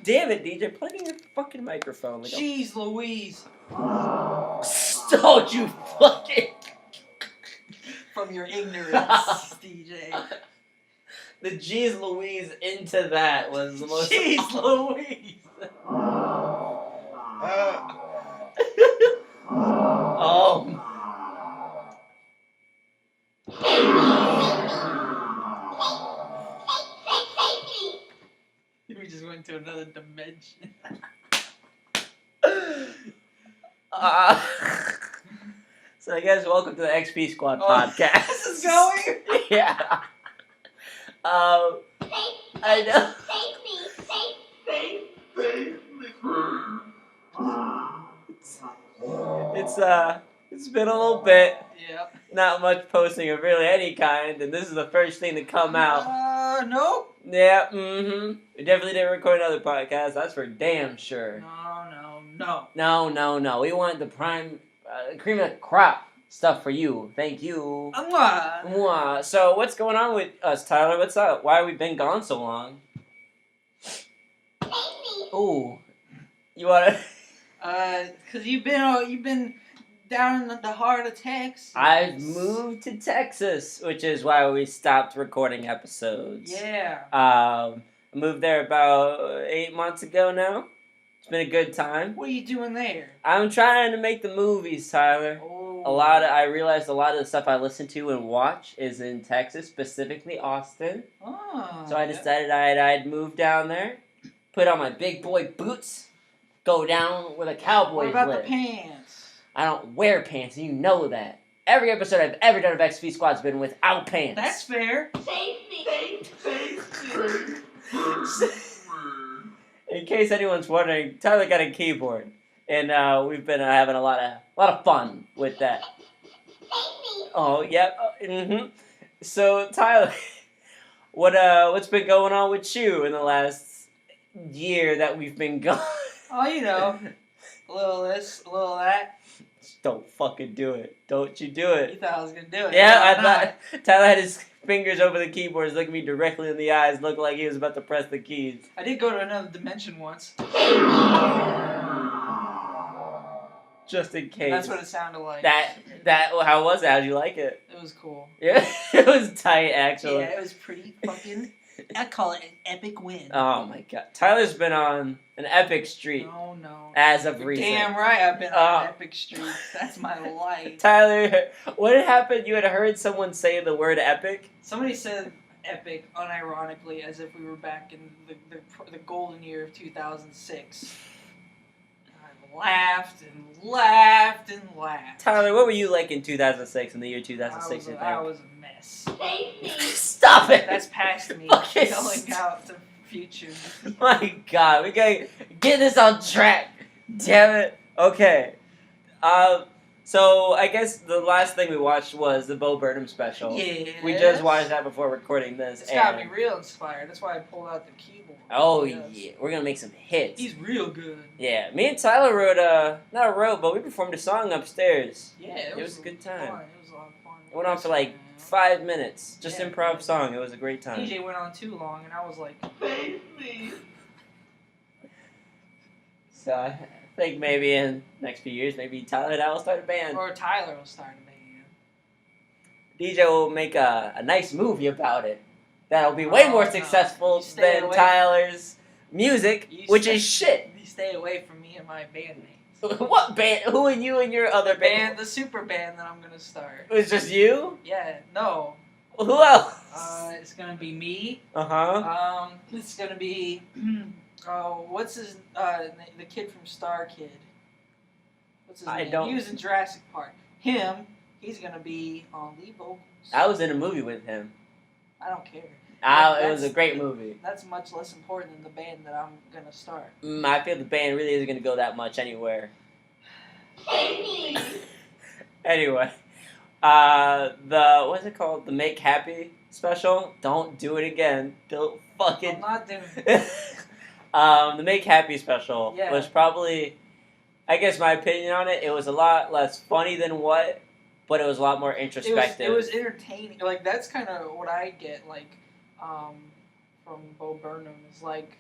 damn it, DJ. Plug in your fucking microphone. Like Jeez Louise. Don't you fucking... From your ignorance, DJ. The Jeez Louise into that was the most... Jeez Louise. Oh. We just went to another dimension. So I guess welcome to the XP Squad podcast. This is going? Yeah. I know. It's been a little bit. Yep. Not much posting of really any kind, and this is the first thing to come out. Nope. Yeah, We definitely didn't record another podcast, that's for damn sure. No. We want the prime, cream of the crop stuff for you. Thank you. Mwah. So, what's going on with us, Tyler? What's up? Why have we been gone so long? Ooh. You wanna... Cause you've been down in the heart of Texas. I've moved to Texas, which is why we stopped recording episodes. Yeah. I moved there about 8 months ago now. It's been a good time. What are you doing there? I'm trying to make the movies, Tyler. Oh. I realized a lot of the stuff I listen to and watch is in Texas, specifically Austin. Oh. So I decided I'd move down there, put on my big boy boots, go down where the cowboys live. What about the pants? I don't wear pants, and you know that. Every episode I've ever done of XP Squad's been without pants. That's fair. In case anyone's wondering, Tyler got a keyboard, and we've been having a lot of fun with that. Oh, yep. So Tyler, what's been going on with you in the last year that we've been gone? Oh, you know, a little this, a little that. Don't fucking do it. Don't you do it. You thought I was gonna do it. Yeah, I thought Tyler had his fingers over the keyboards, looking me directly in the eyes, looked like he was about to press the keys. I did go to another dimension once. Just in case. That's what it sounded like. How was it? How'd you like it? It was cool. Yeah, it was tight, actually. Yeah, it was pretty fucking... I call it an epic win. Oh my god. Tyler's been on an epic streak. No. As of recent. Damn right I've been on an epic streak. That's my life. Tyler, what had happened? You had heard someone say the word epic? Somebody said epic unironically as if we were back in the golden year of 2006. I laughed and laughed and laughed. Tyler, what were you like in 2006, in the year 2006? I was a mess. Stop it! That's past me Okay, yelling out the future. My god, we gotta get this on track. Damn it. Okay. So I guess the last thing we watched was the Bo Burnham special. Yeah. We just watched that before recording this. It's got me real inspired. That's why I pulled out the keyboard. Oh yeah, we're gonna make some hits. He's real good. Yeah, me and Tyler but we performed a song upstairs. Yeah, it was a good time. Fun. It was a lot of fun. It went on for like 5 minutes, just improv song. It was a great time. DJ went on too long, and I was like, save me. So I think maybe in the next few years, maybe Tyler and I will start a band. Or Tyler will start a band. DJ will make a nice movie about it. That'll be way more successful than Tyler's music, which is shit. You stay away from me and my bandmates. What band? Who and you and your other band? The super band that I'm gonna start. It was just you? Yeah, no. Well, who else? It's gonna be me. Uh-huh. It's gonna be, what's his, the kid from Star Kid. What's his name? He was in Jurassic Park. Him, he's gonna be on lead vocals. I was in a movie with him. I don't care. It was a great movie. That's much less important than the band that I'm gonna start. I feel the band really isn't gonna go that much anywhere. Anyway, what's it called? The Make Happy special. Don't do it again. Don't fucking. I'm not doing it. The Make Happy special was probably, I guess my opinion on it. It was a lot less funny than what, but it was a lot more introspective. It was entertaining. Like that's kind of what I get. Like. From Bo Burnham is like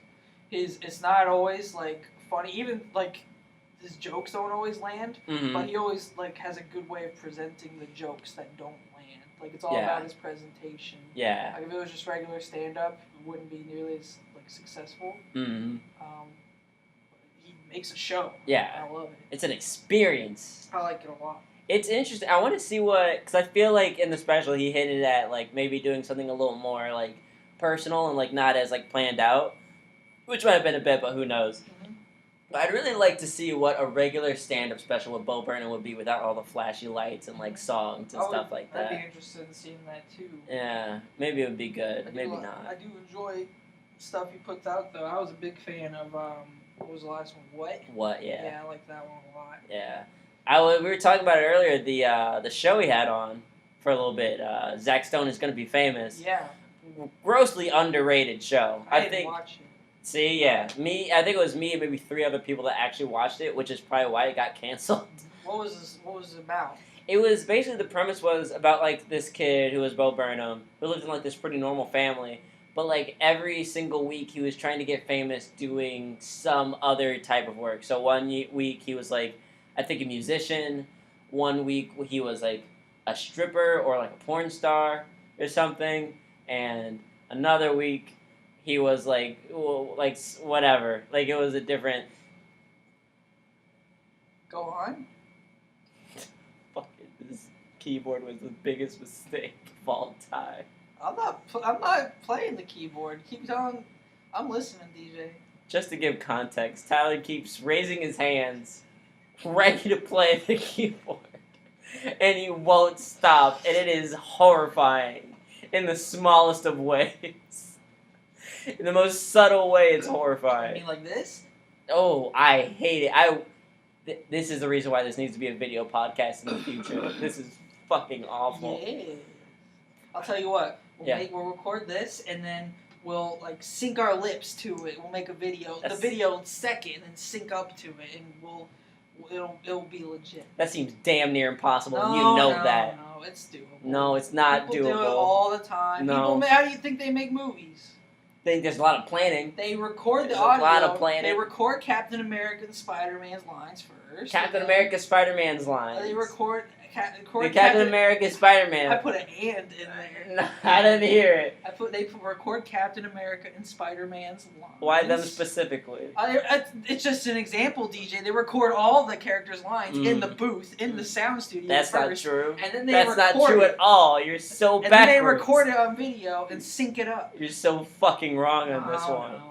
it's not always like funny. Even like his jokes don't always land, but he always like has a good way of presenting the jokes that don't land. Like it's all about his presentation. Yeah. Like if it was just regular stand up, it wouldn't be nearly as like successful. He makes a show. Yeah. I love it. It's an experience. I like it a lot. It's interesting. I want to see what, because I feel like in the special he hinted at like maybe doing something a little more like personal and like not as like planned out, which might have been a bit, but who knows. But I'd really like to see what a regular stand-up special with Bo Burnham would be without all the flashy lights and like songs and stuff like that. I'd be interested in seeing that too. Yeah, maybe it would be good. Maybe not. I do enjoy stuff he puts out though. I was a big fan of what was the last one? What? What? Yeah. Yeah, I like that one a lot. Yeah. We were talking about it earlier. The show he had on for a little bit. Zach Stone is going to be famous. Yeah. Grossly underrated show. I didn't watch it. See, yeah, I think it was me and maybe 3 other people that actually watched it, which is probably why it got canceled. What was it about? It was basically, the premise was about like this kid who was Bo Burnham, who lived in like this pretty normal family, but like every single week he was trying to get famous doing some other type of work. So one week he was like, I think a musician. One week he was like a stripper or like a porn star or something, and another week he was like, well, like whatever. Like it was a different. Go on. Fucking, this keyboard was the biggest mistake of all time. I'm not playing the keyboard. Keep telling. I'm listening, DJ. Just to give context, Tyler keeps raising his hands, ready to play the keyboard, and he won't stop, and it is horrifying in the smallest of ways. In the most subtle way, it's horrifying. You mean like this? Oh, I hate it. This is the reason why this needs to be a video podcast in the future. This is fucking awful. Yeah. I'll tell you what. We'll record this, and then we'll like sync our lips to it. We'll make a video. The video second, and sync up to it, and it'll be legit. That seems damn near impossible. And you know that. No, it's doable. No, it's not People doable. do it all the time. No. How do you think they make movies? There's a lot of planning. They record There's the audio. A lot of planning. They record Captain America and Spider-Man's lines first. Captain America, Spider-Man's lines. They record Captain America, Spider-Man. I put an "and" in there. No, I didn't hear it. They record Captain America and Spider-Man's lines. Why them specifically? It's just an example, DJ. They record all the characters' lines in the booth, in the sound studio. That's first, not true. And then they That's not true at all. You're so backwards. And then they record it on video and sync it up. You're so fucking wrong on this one. No.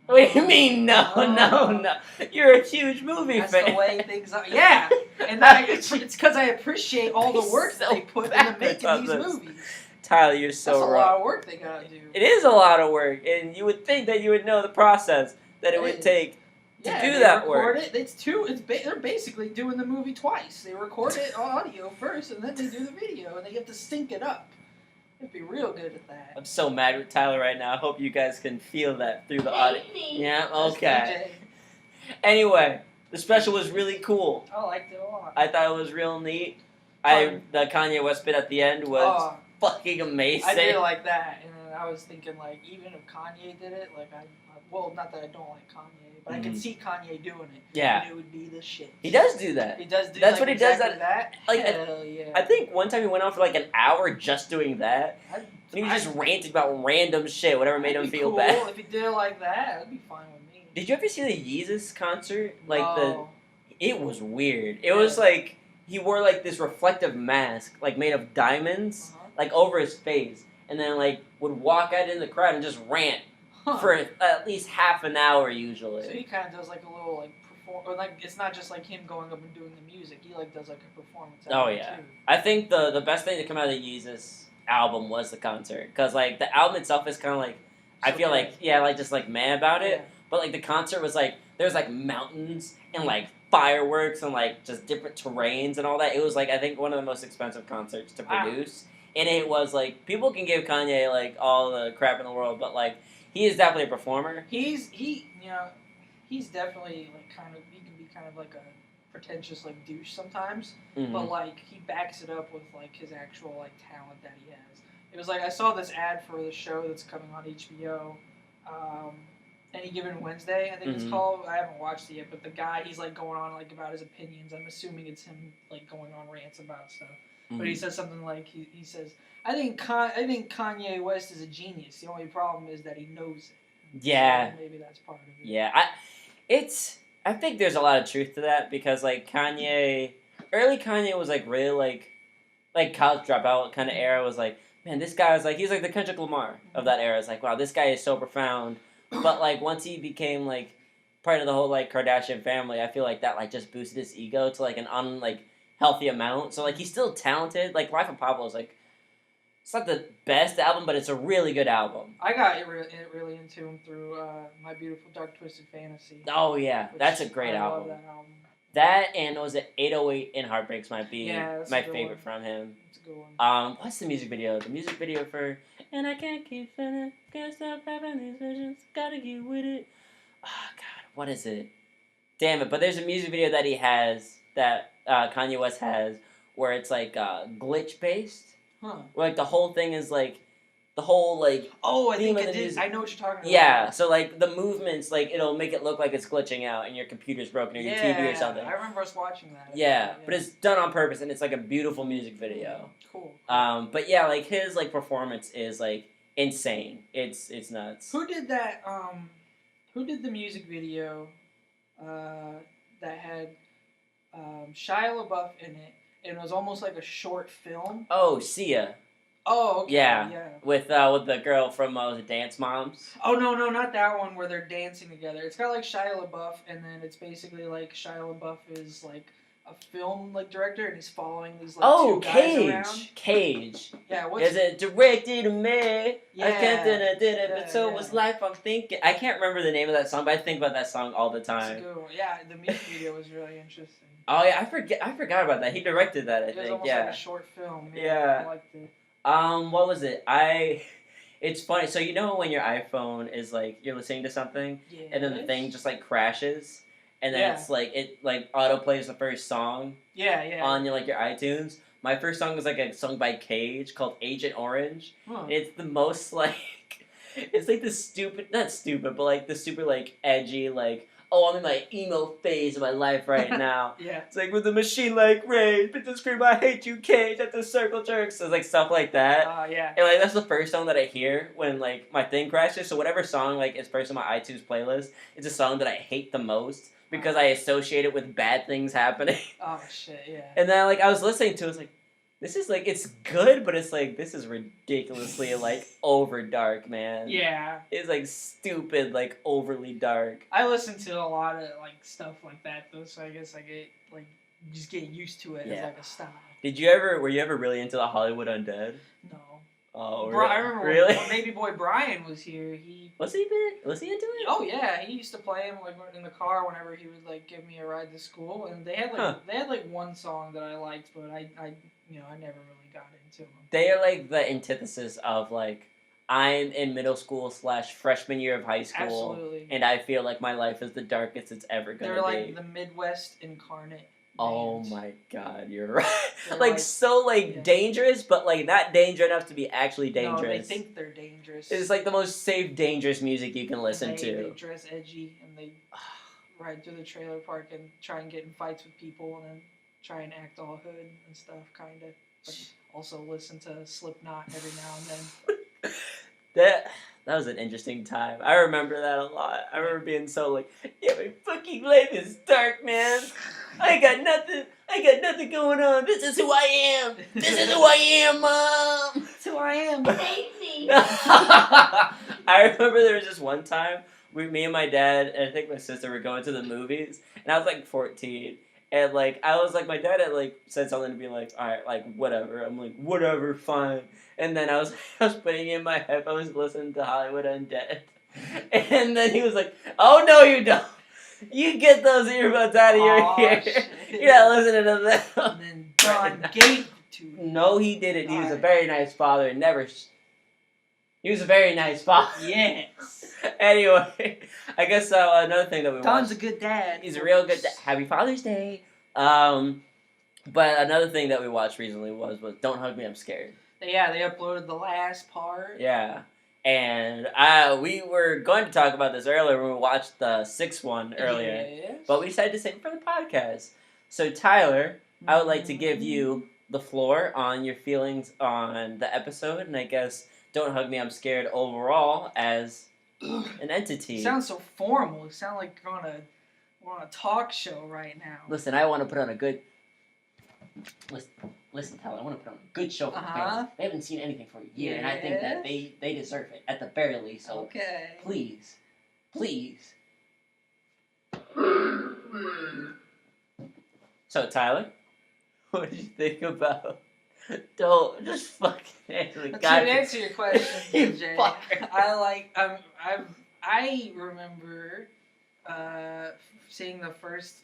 What do you mean, no? You're a huge movie fan. That's the way things are. Yeah, and it's because I appreciate all the work that they put into making these movies. Tyler, you're so wrong. That's a lot of work they gotta do. It is a lot of work, and you would think that you would know the process that it would take to do that work. They're basically doing the movie twice. They record it audio first, and then they do the video, and they have to sync it up. It'd be real good at that. I'm so mad with Tyler right now. I hope you guys can feel that through the audio. Yeah, okay. Anyway, the special was really cool. I liked it a lot. I thought it was real neat. The Kanye West bit at the end was fucking amazing. I did like that, and I was thinking like, even if Kanye did it, like not that I don't like Kanye, but I could see Kanye doing it. Yeah, and it would be the shit. He does do that. He does do. That's like, what he exactly does. Like, hell yeah. I think one time he went on for like an hour just doing that. And he was just ranting about random shit, whatever made him feel bad. If he did it like that, that'd be fine with me. Did you ever see the Yeezus concert? No. It was weird. It was like he wore like this reflective mask, like made of diamonds, like over his face, and then like would walk out in the crowd and just rant for at least half an hour usually. So he kind of does like a little like or like it's not just like him going up and doing the music. He like does like a performance. Oh yeah, too. I think the best thing to come out of the Yeezus album was the concert, because like the album itself is kind of like I feel like just like mad about it, but like the concert was like there's like mountains and like fireworks and like just different terrains and all that. It was like I think one of the most expensive concerts to produce, and it was like people can give Kanye like all the crap in the world, but like he is definitely a performer. He's definitely like he can be kind of like a pretentious like douche sometimes, but like he backs it up with like his actual like talent that he has. It was like I saw this ad for the show that's coming on HBO, Any Given Wednesday, I think it's called. I haven't watched it yet, but the guy, he's like going on like about his opinions. I'm assuming it's him like going on rants about stuff. But he says something like he says, I think Kanye West is a genius. The only problem is that he knows it. Yeah. So maybe that's part of it. Yeah, I think there's a lot of truth to that because like early Kanye was like really like college dropout kind of era was like, man, this guy was like he's like the Kendrick Lamar of that era. It's like, wow, this guy is so profound. But like once he became like part of the whole like Kardashian family, I feel like that like just boosted his ego to like an healthy amount. So like he's still talented. Like Life of Pablo is like it's not the best album, but it's a really good album. I got really into him through My Beautiful Dark Twisted Fantasy. Oh yeah, that's a great album. I love that album. That and was it 808 and Heartbreaks might be my favorite from him. That's a good one. What's the music video? The music video for And I Can't Keep Feeling, Can't Stop Having These Visions, Gotta Get With It. Oh god, what is it? Damn it! But there's a music video that he has that Kanye West has where it's like glitch based. Huh. Where, like the whole thing is like the whole like I think I did. I know what you're talking about. Yeah, so like the movements like it'll make it look like it's glitching out and your computer's broken or your TV or something. I remember us watching that. Yeah, but it's done on purpose and it's like a beautiful music video. Cool. But yeah, like his like performance is like insane. It's nuts. Who did that? Who did the music video? That had Shia LaBeouf in it. And it was almost like a short film. Oh, Sia. Oh, okay. Yeah. With the girl from was it Dance Moms? Oh no, not that one where they're dancing together. It's got like Shia LaBeouf, and then it's basically like Shia LaBeouf is like a film like director, and he's following these like two guys around. Cage. Yeah. Is it directed to me? Yeah. I can't did it, but so was life. I'm thinking. I can't remember the name of that song, but I think about that song all the time. It's a good one. Yeah, the music video was really interesting. Oh yeah, I forgot about that. He directed that. I think. It was almost like a short film. Yeah. I liked it. What was it? It's funny. So you know when your iPhone is like you're listening to something, and then the thing just like crashes, and then it's like it like auto plays the first song. Yeah. On your your iTunes. My first song was like a song by Cage called Agent Orange. Huh. It's the most like, it's like the not stupid, but like the super like edgy like. Oh, I'm in my emo phase of my life right now. Yeah. It's like with the machine like rage, bitches scream, I hate you, Cage, at the circle jerks. So it's like stuff like that. Yeah. And like that's the first song that I hear when like my thing crashes. So whatever song like is first on my iTunes playlist, it's a song that I hate the most because I associate it with bad things happening. Oh shit, yeah. And then like I was listening to it, I was like, this is like it's good, but it's like this is ridiculously like over dark, man. Yeah. It's like stupid, like overly dark. I listen to a lot of like stuff like that though, so I guess I get like just get used to it as like a style. Were you ever really into the Hollywood Undead? No. Oh, I remember really? when Baby Boy Brian was here. Was he into it? Oh yeah, he used to play him like in the car whenever he would like give me a ride to school, and they had like one song that I liked, but I never really got into them. They are like the antithesis of like I'm in middle school / freshman year of high school, absolutely, and I feel like my life is the darkest it's ever gonna be. They're like the Midwest incarnate. Oh my god, you're right. They're like so dangerous, but like not dangerous enough to be actually dangerous. No, they think they're dangerous. It's like the most safe, dangerous music you can listen to. They dress edgy and they ride through the trailer park and try and get in fights with people and then try and act all hood and stuff, kind of. But also listen to Slipknot every now and then. That was an interesting time. I remember that a lot. I remember being so like, yeah, my fucking life is dark, man. I got nothing going on. This is who I am. This is who I am, Mom. That's who I am. Hate me. I remember there was just one time me and my dad and I think my sister were going to the movies, and I was like 14. And, like, I was, like, my dad had, like, said something to be like, all right, like, whatever. I'm like, whatever, fine. And then I was putting in my headphones listening to Hollywood Undead. And then he was like, oh, no, you don't. You get those earbuds out of your ear. Shit. You're not listening to them. And then John gave it to me. No, he didn't. He was a very nice father and never... He was a very nice father. Yes. Anyway, I guess another thing that we Don's watched. a good dad. He's a real good dad. Happy Father's Day. But another thing that we watched recently was Don't Hug Me, I'm Scared. Yeah, they uploaded the last part. Yeah. And we were going to talk about this earlier when we watched the 6th one earlier. Yes. But we decided to save it for the podcast. So, Tyler, I would like to give you the floor on your feelings on the episode. And I guess Don't Hug Me, I'm Scared overall as an entity. You sound so formal. You sound like we're on a talk show right now. Listen, I want to put on a good... Listen, Tyler, I want to put on a good show for the fans. They haven't seen anything for a year, and I think that they deserve it, at the very least. So okay. Please. So, Tyler, what do you think about... Don't just fucking answer the goddamn... answer your question, DJ. I remember seeing the first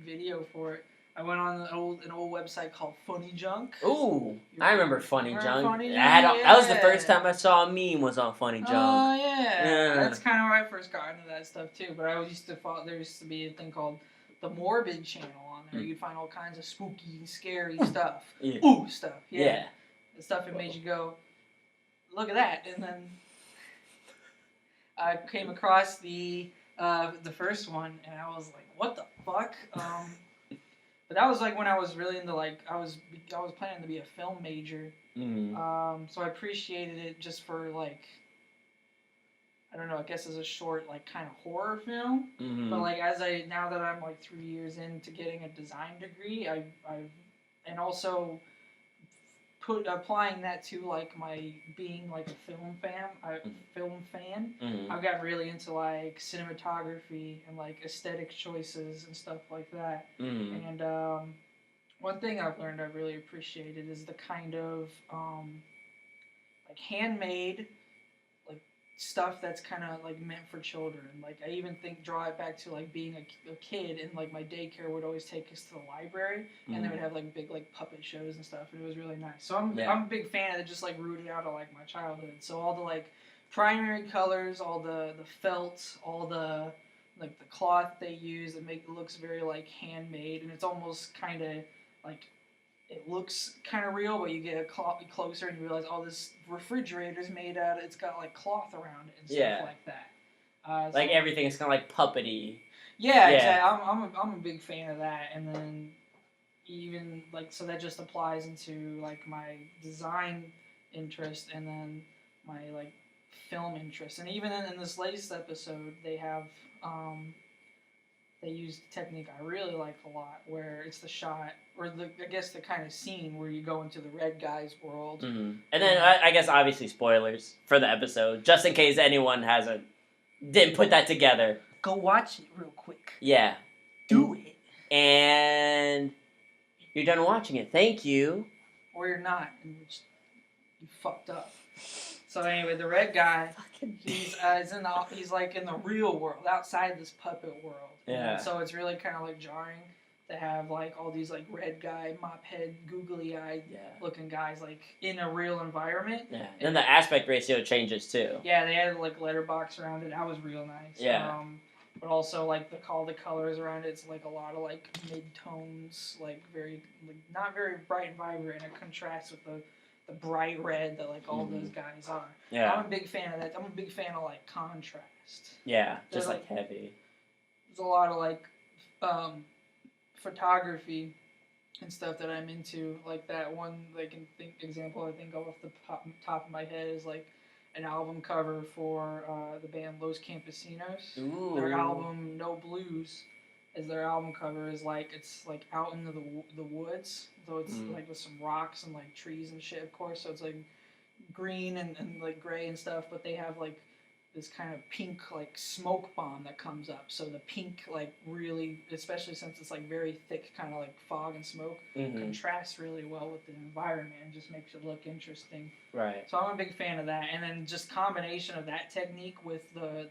video for it. I went on an old website called Funny Junk. Ooh, I remember Funny Junk. Funny Junk? That was the first time I saw a meme was on Funny Junk. Oh yeah. That's kind of where I first got into that stuff too. But there used to be a thing called the Morbid channel on there. You'd find all kinds of spooky, scary stuff. Yeah. Ooh stuff. Yeah. The stuff that made you go, look at that, and then I came across the first one, and I was like, what the fuck? But that was like when I was really into I was planning to be a film major. Mm-hmm. So I appreciated it just for I don't know, I guess as a short kind of horror film. Mm-hmm. But now that I'm 3 years into getting a design degree, and also applying that to my being a film fan. Mm-hmm. I've gotten really into cinematography and aesthetic choices and stuff like that. Mm-hmm. And one thing I've learned I really appreciated is the kind of handmade stuff that's kind of meant for children. I even draw it back to being a kid, and my daycare would always take us to the library, and they would have big puppet shows and stuff, and it was really nice. So I'm a big fan of it, just rooted out of my childhood. So all the primary colors, all the felt, all the the cloth they use, it looks very handmade, and it's almost kind of it looks kind of real, but you get closer and you realize, oh, this refrigerator's made out of, it's got cloth around it and stuff like that. Everything is kind of puppety. Yeah, exactly. I'm a big fan of that, and then even so that just applies into my design interest, and then my film interest, and even in this latest episode, they have they used a technique I really like a lot, where it's the shot, or I guess the kind of scene where you go into the red guy's world. Mm-hmm. And then I guess obviously spoilers for the episode, just in case anyone didn't put that together. Go watch it real quick. Yeah. Do it. And you're done watching it. Thank you. Or you're not, and you fucked up. So anyway, the red guy, he's in the real world, outside this puppet world. Yeah. And so it's really kind of jarring to have all these red guy, mop head, googly eyed looking guys in a real environment. Yeah. And then the aspect ratio changes too. Yeah, they had letterbox around it. That was real nice. Yeah. But also all the colors around it, it's a lot of mid tones, very not very bright and vibrant, and it contrasts with the bright red that all those guys are. Yeah. I'm a big fan of that. I'm a big fan of contrast. Yeah, just heavy. There's a lot of photography and stuff that I'm into. That one example I think of off the top of my head is an album cover for the band Los Campesinos. Ooh. Their album No Blues is their album cover is it's out into the woods, so it's with some rocks and trees and shit, of course, so it's green and gray and stuff, but they have this kind of pink smoke bomb that comes up, so the pink really, especially since it's very thick kind of fog and smoke, contrasts really well with the environment and just makes it look interesting. Right. So I'm a big fan of that, and then just combination of that technique with the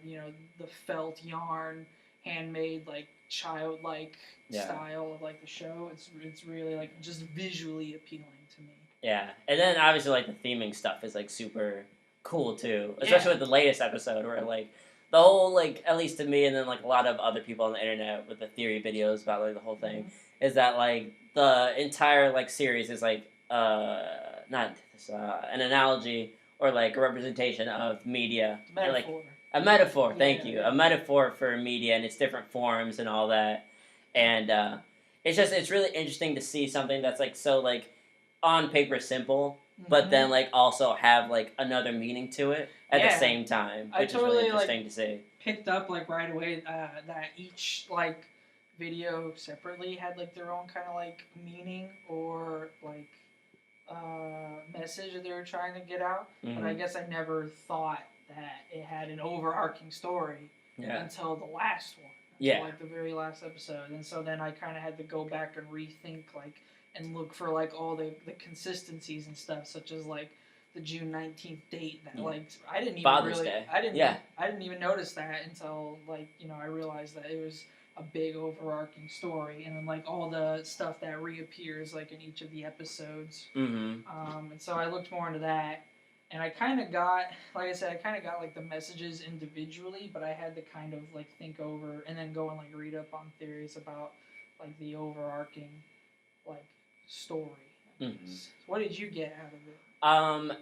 the felt yarn, handmade childlike style of the show. It's really just visually appealing to me. Yeah, and then obviously the theming stuff is super cool too, especially with the latest episode where the whole at least to me, and then a lot of other people on the internet with the theory videos about the whole thing, is that the entire series is not an analogy or like a representation of media. Metaphor. And, like, a metaphor. Thank you. Yeah. A metaphor for media and its different forms and all that. And it's really interesting to see something that's like so like on paper simple, but then like also have like another meaning to it at the same time, which is really interesting to see. Picked up like right away that each like video separately had like their own kind of like meaning or like message that they were trying to get out. But I guess I never thought that it had an overarching story until the last one. Until, like the very last episode. And so then I kind of had to go back and rethink like and look for like all the consistencies and stuff, such as like the June 19th date that like I didn't even Father's Day. I didn't even notice that until like I realized that it was a big overarching story, and then like all the stuff that reappears like in each of the episodes. And so I looked more into that, and I kind of got, like I said, like the messages individually, but I had to kind of like think over and then go and like read up on theories about like the overarching like story. So what did you get out of it?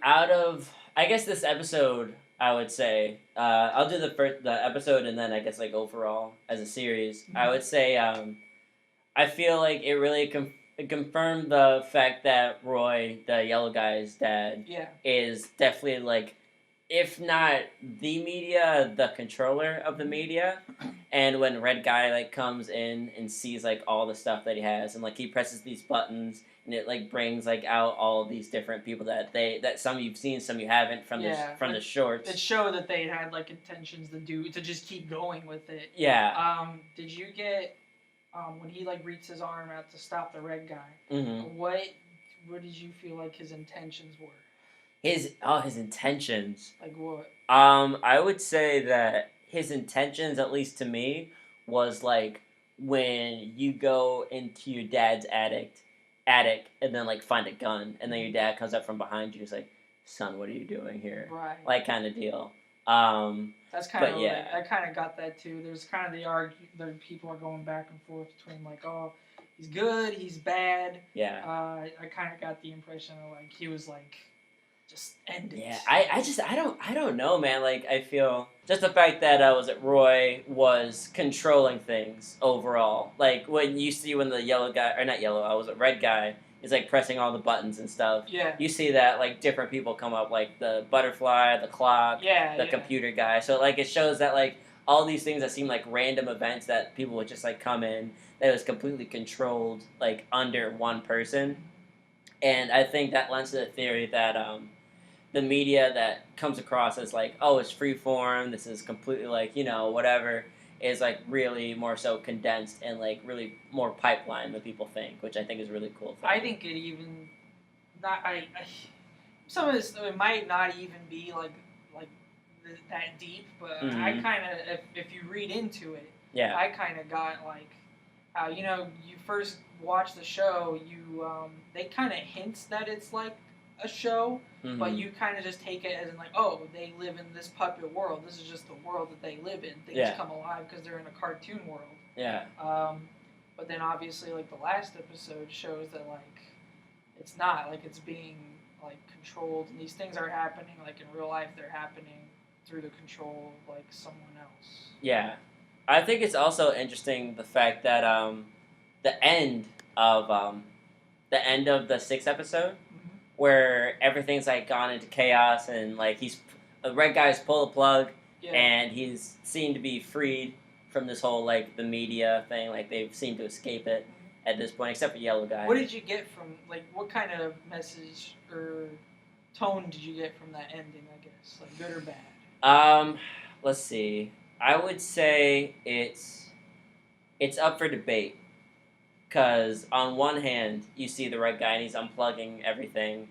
Out of, I guess, this episode, I would say, I'll do the episode and then I guess like overall as a series. I would say, I feel like it really confirmed the fact that Roy, the yellow guy's dad, is definitely like, if not the media, the controller of the media. And when Red Guy like comes in and sees like all the stuff that he has, and like he presses these buttons, and it like brings like out all these different people that some you've seen, some you haven't from the shorts. It showed that they had like intentions to just keep going with it. Yeah. Did you get when he like reached his arm out to stop the Red Guy? What did you feel like his intentions were? His intentions. Like what? I would say that his intentions, at least to me, was like when you go into your dad's attic and then like find a gun, and then your dad comes up from behind you, he's like, "Son, what are you doing here?" Right. Like kind of deal. That's kind of like, I kind of got that too. There's kind of the people are going back and forth between like, oh, he's good, he's bad. Yeah. I kind of got the impression of like he was like, just end it. Yeah, I don't know, man. Like, I feel just the fact that Roy was controlling things overall. Like when the yellow guy, or not yellow, red guy is like pressing all the buttons and stuff. Yeah. You see that like different people come up, like the butterfly, the clock, the computer guy. So like it shows that like all these things that seem like random events that people would just like come in, that was completely controlled like under one person. And I think that lends to the theory that the media that comes across as like, oh, it's freeform, this is completely like, whatever, is like really more so condensed and like really more pipeline than people think, which I think is a really cool thing. I think it even some of this, it might not even be like that deep, but I kind of, if you read into it, I kind of got like how you first watch the show, they kind of hints that it's like a show, but you kind of just take it as in like, oh, they live in this puppet world. This is just the world that they live in. Things come alive because they're in a cartoon world. Yeah. But then obviously like the last episode shows that like it's not like it's being like controlled, and these things are happening like in real life. They're happening through the control of like someone else. Yeah, I think it's also interesting the fact that the end of the sixth episode, where everything's like gone into chaos, and like the red guy's pulled the plug, and he's seen to be freed from this whole like the media thing. Like they've seemed to escape it at this point, except for yellow guy. What did you get from like what kind of message or tone did you get from that ending? I guess like good or bad. Let's see. I would say it's up for debate. Because on one hand, you see the red guy and he's unplugging everything.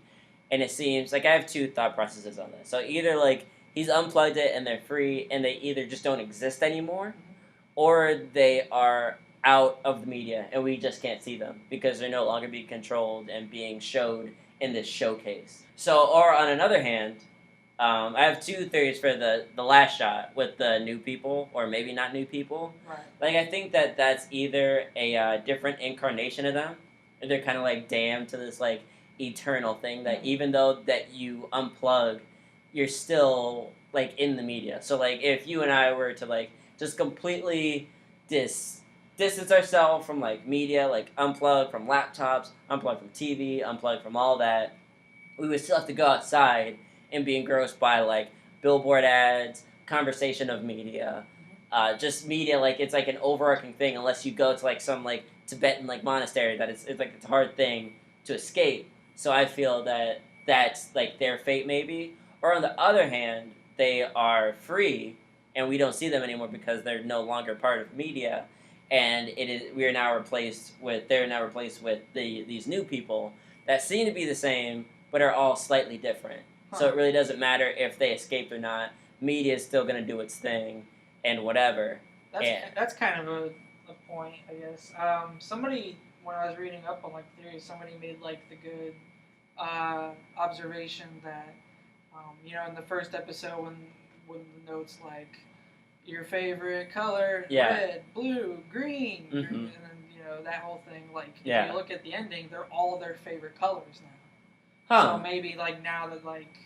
And it seems like I have two thought processes on this. So either like he's unplugged it and they're free and they either just don't exist anymore, or they are out of the media and we just can't see them because they're no longer being controlled and being showed in this showcase. So, or on another hand, I have two theories for the last shot with the new people, or maybe not new people. Right. Like, I think that's either a different incarnation of them, or they're kind of like damned to this like eternal thing that even though that you unplug, you're still like in the media. So like if you and I were to like just completely distance ourselves from like media, like unplug from laptops, unplug from TV, unplug from all that, we would still have to go outside and be engrossed by like billboard ads, conversation of media, just media. Like it's like an overarching thing. Unless you go to like some like Tibetan like monastery, that it's like it's a hard thing to escape. So I feel that that's like their fate maybe. Or on the other hand, they are free and we don't see them anymore because they're no longer part of media, and they're now replaced with these new people that seem to be the same but are all slightly different. So it really doesn't matter if they escaped or not. Media is still going to do its thing and whatever. That's kind of a point, I guess. Somebody, when I was reading up on like theories, somebody made like the good observation that in the first episode when the notes like your favorite color, red, blue, green, and then that whole thing. Like if you look at the ending, they're all their favorite colors now. So maybe like now that like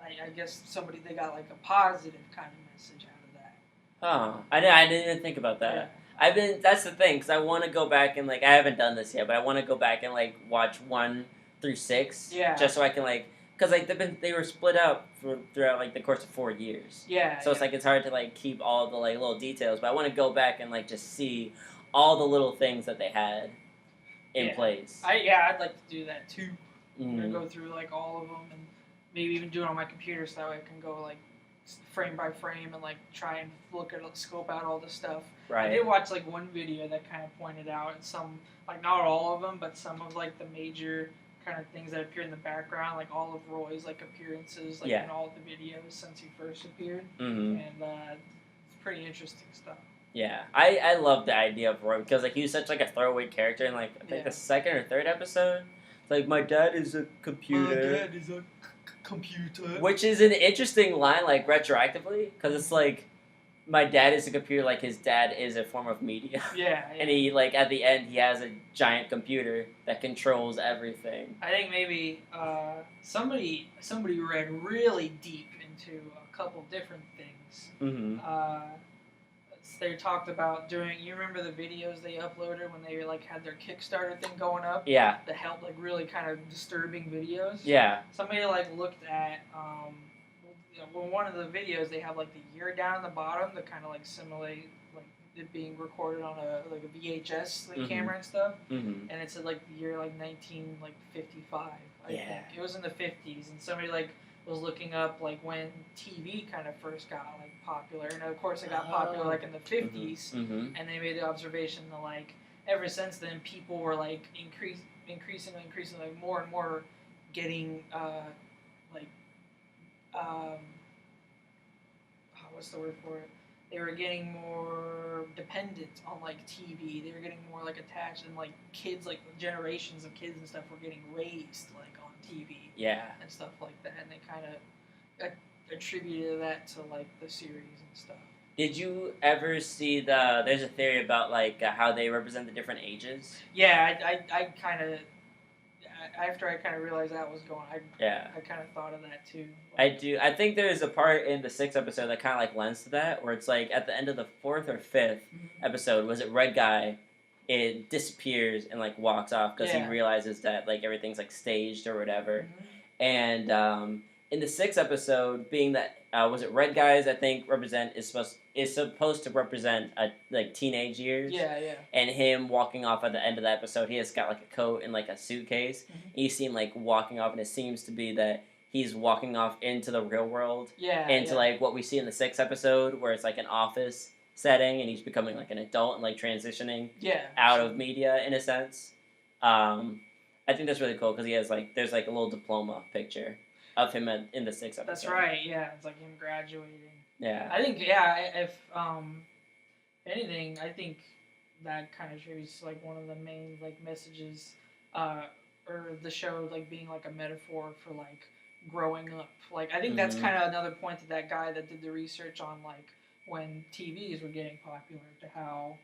I guess they got like a positive kind of message out of that. I didn't even think about that. Yeah. That's the thing, because I want to go back and like I haven't done this yet, but I want to go back and like watch 1 through 6. Yeah. Just so I can like, because like they were split up throughout like the course of 4 years. Yeah. So it's like it's hard to like keep all the like little details, but I want to go back and like just see all the little things that they had in place. I'd like to do that too. I'm gonna go through like all of them and maybe even do it on my computer so that way I can go like frame by frame and like try and scope out all the stuff. Right. I did watch like one video that kind of pointed out some, like not all of them, but some of like the major kind of things that appear in the background, like all of Roy's like appearances, like in all the videos since he first appeared, and it's pretty interesting stuff. Yeah, I love the idea of Roy because like he was such like a throwaway character in like I think the 2nd or 3rd episode. It's like my dad is a computer. My dad is a computer. Which is an interesting line, like retroactively, because it's like my dad is a computer, like his dad is a form of media. Yeah. And he like at the end he has a giant computer that controls everything. I think maybe somebody read really deep into a couple different things. They talked about you remember the videos they uploaded when they like had their Kickstarter thing going up? Yeah. That helped like really kind of disturbing videos. Yeah. Somebody like looked at one of the videos they have like the year down at the bottom to kind of like simulate like it being recorded on a VHS like, camera and stuff. And it said like the year like 1955. I think it was in the 50s, and somebody like was looking up like when TV kind of first got like popular, and of course it got popular like in the 50s, and they made the observation that like ever since then people were like increasingly like more and more getting what's the word for it? They were getting more dependent on like TV. They were getting more like attached, and like kids, like generations of kids and stuff, were getting raised like on TV. Yeah. And stuff like that, and they kind of attributed that to like the series and stuff. Did you ever see there's a theory about like how they represent the different ages? Yeah, I kind of. After I kind of realized that was going, I kind of thought of that too. I do. I think there's a part in the 6th episode that kind of like lends to that, where it's like at the end of the 4th or 5th episode, was it Red Guy? It disappears and like walks off because he realizes that like everything's like staged or whatever. And in the 6th episode, being that was it Red Guys? I think is supposed to represent like teenage years. Yeah. And him walking off at the end of the episode, he has got like a coat and like a suitcase. And you see him like walking off, and it seems to be that he's walking off into the real world. Yeah. Into like what we see in the 6th episode, where it's like an office setting, and he's becoming like an adult and like transitioning out of media in a sense. I think that's really cool because he has like there's like a little diploma picture of him in the 6th episode. That's right. Yeah, it's like him graduating. Yeah. I think if anything, I think that kind of shows like one of the main like messages, or the show like being like a metaphor for like growing up. Like I think that's kind of another point to that guy that did the research on like when TVs were getting popular, to how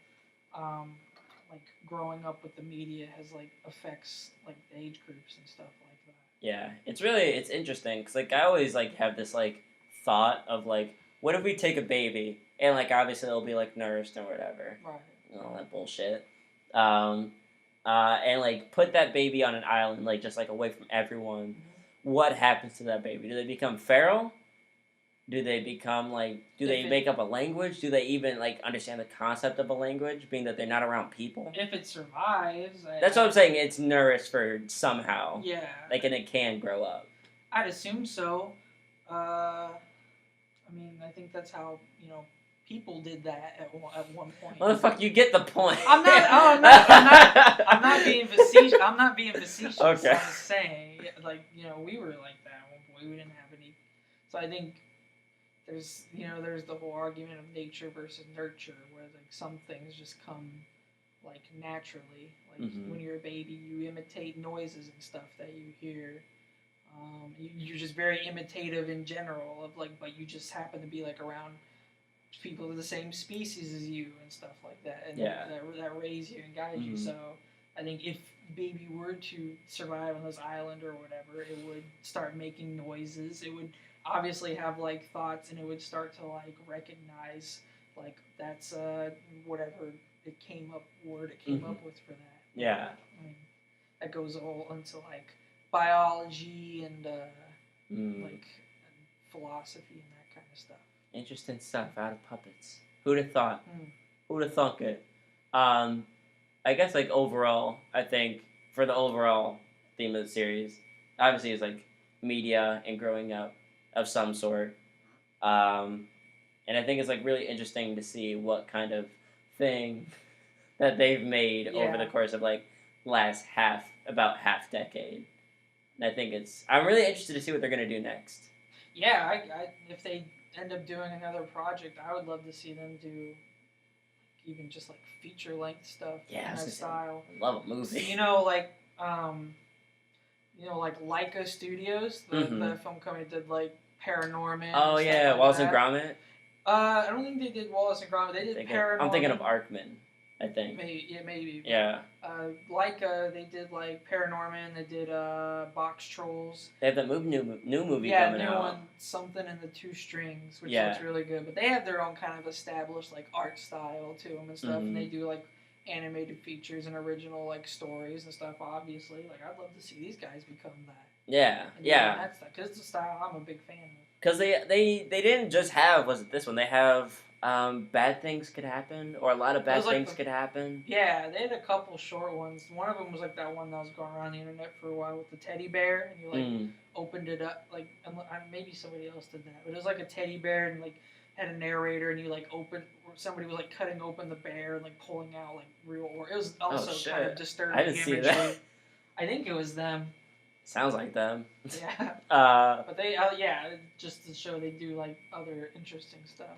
like growing up with the media has like affects like the age groups and stuff like that. Yeah, it's interesting because like I always like have this like thought of like what if we take a baby and like obviously it'll be like nursed or whatever, Right. all that bullshit, um, and like put that baby on an island like just like away from everyone. Mm-hmm. What happens to that baby? Do they become feral? Do they become like? Do they make up a language? Do they even like understand the concept of a language, being that they're not around people? If it survives, That's what I'm saying. It's nourished for somehow. Yeah. Like, and it can grow up. I'd assume so. I mean, I think that's how people did that at one point. Motherfucker, you get the point. I'm not being facetious. I'm not being facetious. Okay. I'm just saying, like we were like that at one point. We didn't have any. So I think there's the whole argument of nature versus nurture, where like some things just come like naturally. Like when you're a baby, you imitate noises and stuff that you hear. You're just very imitative in general of like, but you just happen to be like around people of the same species as you and stuff like that, and that raise you and guide you. So I think if baby were to survive on this island or whatever, it would start making noises. It would obviously have like thoughts, and it would start to like recognize like that's whatever it came up with for that. Yeah. I mean, that goes all into like biology and like and philosophy and that kind of stuff. Interesting stuff out of puppets. Who'd have thought? Who'd have thunk it? I guess like overall, I think for the overall theme of the series, obviously it's like media and growing up of some sort. And I think it's like really interesting to see what kind of thing that they've made over the course of like last half decade. And I think I'm really interested to see what they're gonna do next. Yeah, I if they end up doing another project, I would love to see them do even just like feature length stuff in that style. I love a movie. So, like Leica Studios, the film company did like Paranorman. Oh yeah, like Wallace and Gromit. I don't think they did Wallace and Gromit. They did Paranorman. I'm thinking of Arkman. I think. Maybe. Yeah. Leica, they did like Paranorman. They did Box Trolls. They have that new movie coming out. Yeah, new one, Something in the Two Strings, which looks really good. But they have their own kind of established like art style to them and stuff, and they do like animated features and original like stories and stuff. Obviously, like I'd love to see these guys become that. Yeah, That's that because it's a style I'm a big fan of. Because they didn't just have this one. They have bad things could happen, or a lot of bad things could happen. Yeah, they had a couple short ones. One of them was like that one that was going around the internet for a while with the teddy bear, and you like opened it up, like maybe somebody else did that, but it was like a teddy bear and like had a narrator, and you like somebody was like cutting open the bear and like pulling out like real, or it was also kind of disturbing I didn't imagery. See that. I think it was them. Sounds like them. Yeah. But they just to show they do like other interesting stuff.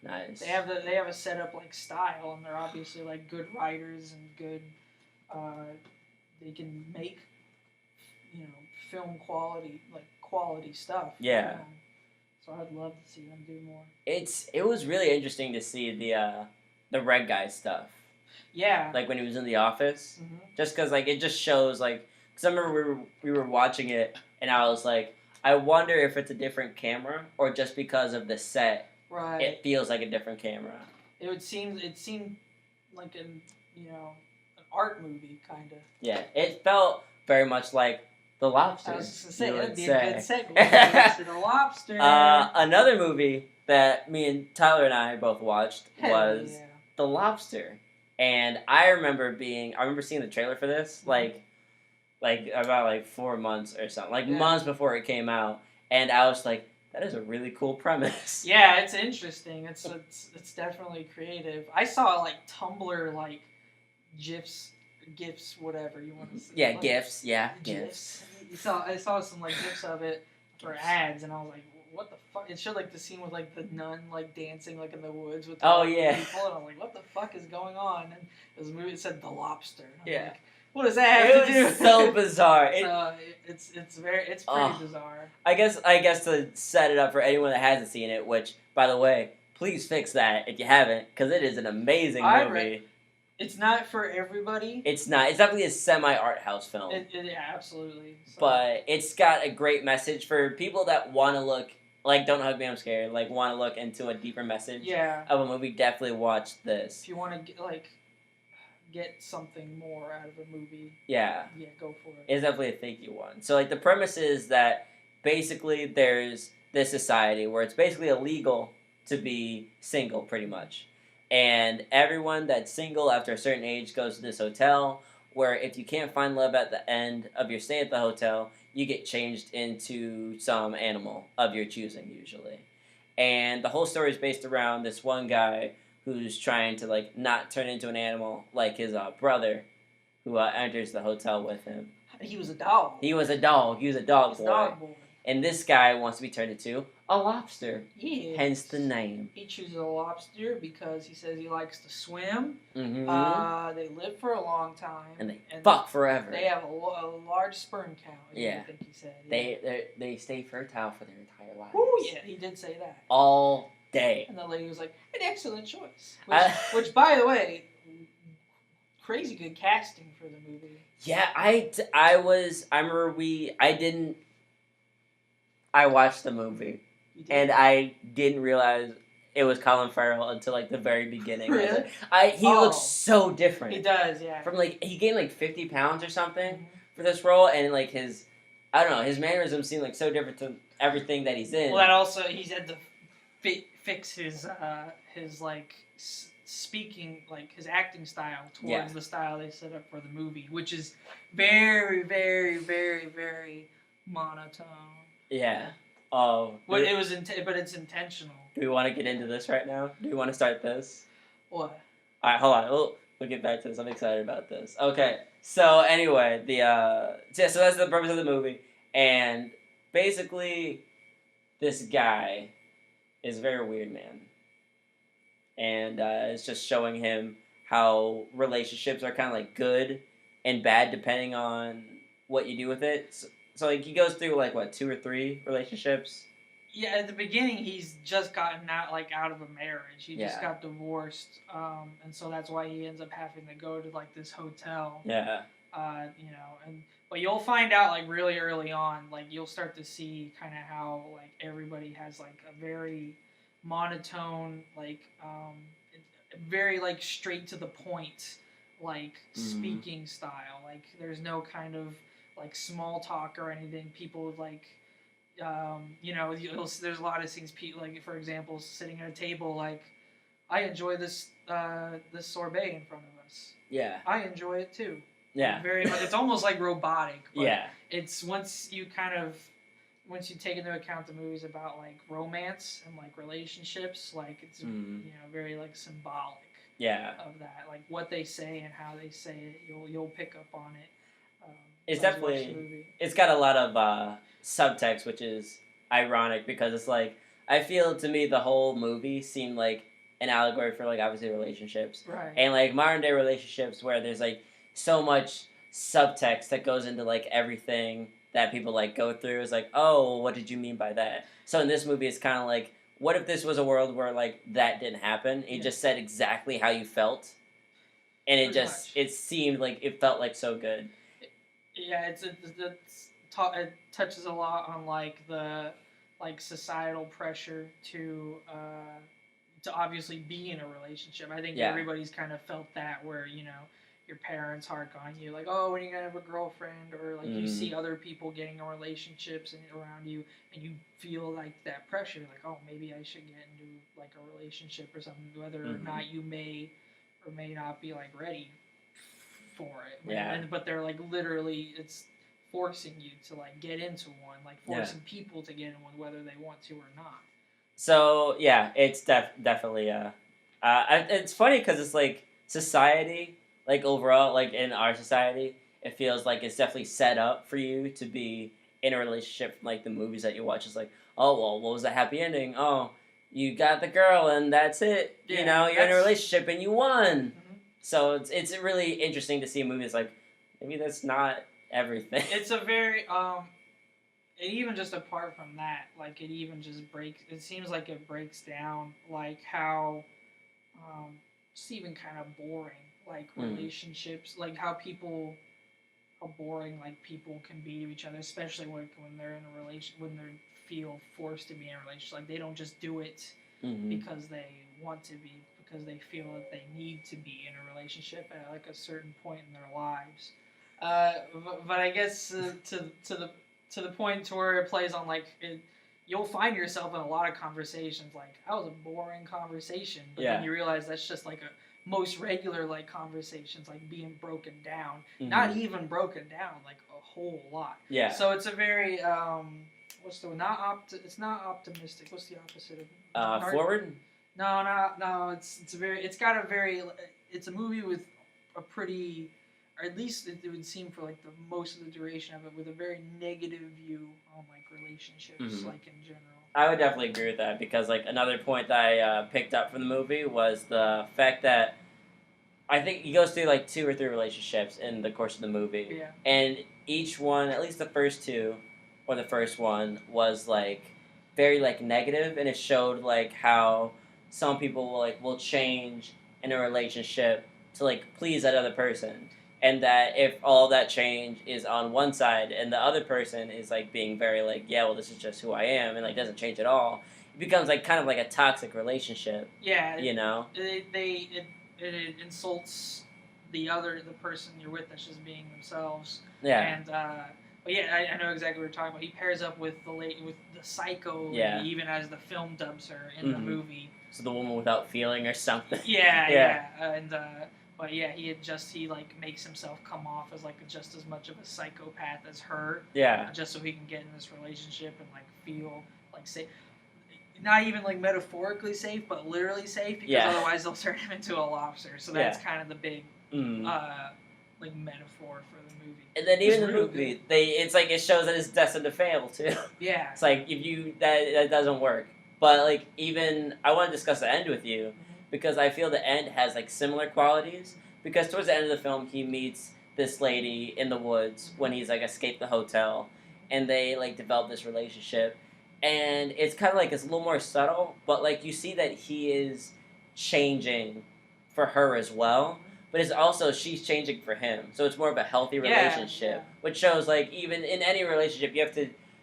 Nice. They have a setup like style, and they're obviously like good writers and good. They can make, film quality stuff. Yeah. So I'd love to see them do more. It was really interesting to see the red guy stuff. Yeah. Like when he was in the office, just because like it just shows like. Because I remember we were watching it, and I was like, I wonder if it's a different camera, or just because of the set, it feels like a different camera. It seemed like an art movie, kind of. Yeah, it felt very much like The Lobster. I was just going to say, that'd be a good segue to The Lobster. Another movie that me and Tyler and I both watched was The Lobster. And I remember seeing the trailer for this, like about 4 months or something, months before it came out, and I was like, that is a really cool premise. Yeah, it's interesting. It's definitely creative. I saw like Tumblr like gifs, whatever you want to say. Yeah, gifs. Yeah, gifs. I saw some like gifs of it for ads, and I was like, what the fuck? It showed like the scene with like the nun like dancing like in the woods with people, and I'm like, what the fuck is going on? And it was a movie. It said The Lobster. And I'm like, what does that have to do? It was so bizarre. It's pretty bizarre. I guess to set it up for anyone that hasn't seen it, which by the way, please fix that if you haven't, because it is an amazing movie. It's not for everybody. It's not. It's definitely a semi-art house film. Yeah, absolutely. So. But it's got a great message for people that want to look, like, Don't Hug Me, I'm Scared, like, want to look into a deeper message of a movie, definitely watch this. If you want to, get something more out of a movie, yeah, go for it. It's definitely a thinky one. So, like, the premise is that basically there's this society where it's basically illegal to be single, pretty much. And everyone that's single after a certain age goes to this hotel where if you can't find love at the end of your stay at the hotel, you get changed into some animal of your choosing, usually. And the whole story is based around this one guy who's trying to, like, not turn into an animal like his brother who enters the hotel with him. He was a dog. He was a dog. He was a dog boy. Dog boy. And this guy wants to be turned into a lobster. Yeah. Hence the name. He chooses a lobster because he says he likes to swim. Mm-hmm. They live for a long time. And they fuck forever. They have a large sperm count. Yeah. I think he said. They stay fertile for their entire lives. Oh yeah, he did say that. All day. And the lady was like, an excellent choice. Which by the way, crazy good casting for the movie. Yeah, I watched the movie, and I didn't realize it was Colin Farrell until, like, the very beginning. Really? He looks so different. He does, yeah. From, like, he gained, like, 50 pounds or something for this role, and, like, his mannerisms seem, like, so different to everything that he's in. Well, that also, he's had to fix his like, speaking, like, his acting style towards the style they set up for the movie, which is very, very, very, very monotone. Yeah. Oh. But it's intentional. Do we want to get into this right now? Do we want to start this? What? All right, hold on. We'll get back to this. I'm excited about this. Okay. So anyway, so that's the purpose of the movie, and basically, this guy is a very weird man, and it's just showing him how relationships are kind of like good and bad depending on what you do with it. So like he goes through like what 2 or 3 relationships. Yeah, at the beginning he's just gotten out of a marriage. He just got divorced, and so that's why he ends up having to go to like this hotel. Yeah. But you'll find out like really early on, like you'll start to see kind of how like everybody has like a very monotone, like very like straight to the point, like speaking style. Like there's no kind of like small talk or anything. People like, there's a lot of things. People like, for example, sitting at a table, like, I enjoy this sorbet in front of us. Yeah. I enjoy it too. Yeah. Very much. It's almost like robotic. But yeah. It's once you take into account the movies about like romance and like relationships, like it's very like symbolic. Yeah. Of that, like what they say and how they say it, you'll pick up on it. It's definitely, it's got a lot of subtext, which is ironic because it's like, I feel to me the whole movie seemed like an allegory for like obviously relationships. Right. And like modern day relationships where there's like so much subtext that goes into like everything that people like go through. Is like, oh, what did you mean by that? So in this movie it's kind of like, what if this was a world where like that didn't happen? You just said exactly how you felt. And it seemed like it felt like so good. Yeah, it touches a lot on like the like societal pressure to obviously be in a relationship. I think everybody's kind of felt that where your parents hark on you like, oh, when are you gonna have a girlfriend, or like you see other people getting in relationships and around you, and you feel like that pressure, like, oh, maybe I should get into like a relationship or something, whether or not you may or may not be like ready for it. Yeah. But they're like literally, it's forcing you to like get into one, like forcing people to get in one whether they want to or not. So yeah, it's definitely it's funny because it's like society, like overall, like in our society, it feels like it's definitely set up for you to be in a relationship. From like the movies that you watch, it's like, oh well, what was the happy ending? Oh, you got the girl and that's it. Yeah, you're in a relationship and you won. So it's really interesting to see a movie that's like, maybe that's not everything. It's a very it even just apart from that, like it seems like it breaks down like how just even kind of boring, like Mm. relationships, like how boring like people can be to each other, especially when they're in a relation, when they feel forced to be in a relationship. Like they don't just do it Mm-hmm. because they want to be, because they feel that they need to be in a relationship at like a certain point in their lives. But I guess to the point to where it plays on like it, you'll find yourself in a lot of conversations like that was a boring conversation, but then Yeah. you realize that's just like a most regular like conversations like being broken down, Mm-hmm. not even broken down like a whole lot. Yeah. So it's a very what's the it's not optimistic. What's the opposite of forward? No. It's a very. It's got a very. It's a movie with a pretty, or at least it would seem for like the most of the duration of it, with a very negative view on like relationships, like in general. I would definitely agree with that because like another point that I picked up from the movie was the fact that I think he goes through like 2 or 3 relationships in the course of the movie, Yeah. and each one, at least the first 2, or the first one, was like very like negative, and it showed like how some people will change in a relationship to like please that other person, and that if all that change is on one side and the other person is like being very like, yeah, well, this is just who I am, and like doesn't change at all, it becomes like kind of like a toxic relationship. Yeah. You know. It insults the person you're with that's just being themselves. Yeah. And but yeah, I know exactly what you're talking about. He pairs up with with the psycho lady, even as the film dubs her in the movie. So the woman without feeling or something. Yeah. And but yeah, he like makes himself come off as like just as much of a psychopath as her. Yeah. Just so he can get in this relationship and like feel like safe. Not even like metaphorically safe, but literally safe, because otherwise they'll turn him into a lobster. So that's kind of the big like metaphor for the movie. And then even the movie, it's like it shows that it's destined to fail too. Yeah. It's like if you that doesn't work. But like even I want to discuss the end with you because I feel the end has like similar qualities, because towards the end of the film he meets this lady in the woods when he's like escaped the hotel, and they like develop this relationship. And it's kind of like it's a little more subtle, but like you see that he is changing for her as well, but it's also she's changing for him. So it's more of a healthy relationship, which shows like even in any relationship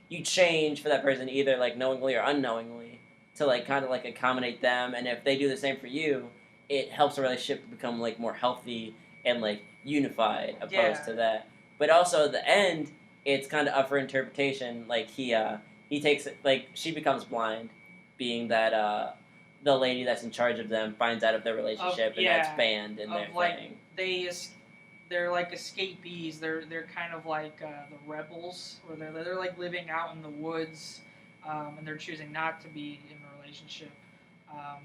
you change for that person either like knowingly or unknowingly to like kind of like accommodate them, and if they do the same for you, it helps the relationship become like more healthy and like unified opposed to that. But also at the end, it's kind of up for interpretation. Like he takes it, like she becomes blind, being that the lady that's in charge of them finds out of their relationship and that's banned in their like, thing. They're like escapees. They're kind of like the rebels, where they're like living out in the woods, and they're choosing not to be in a relationship.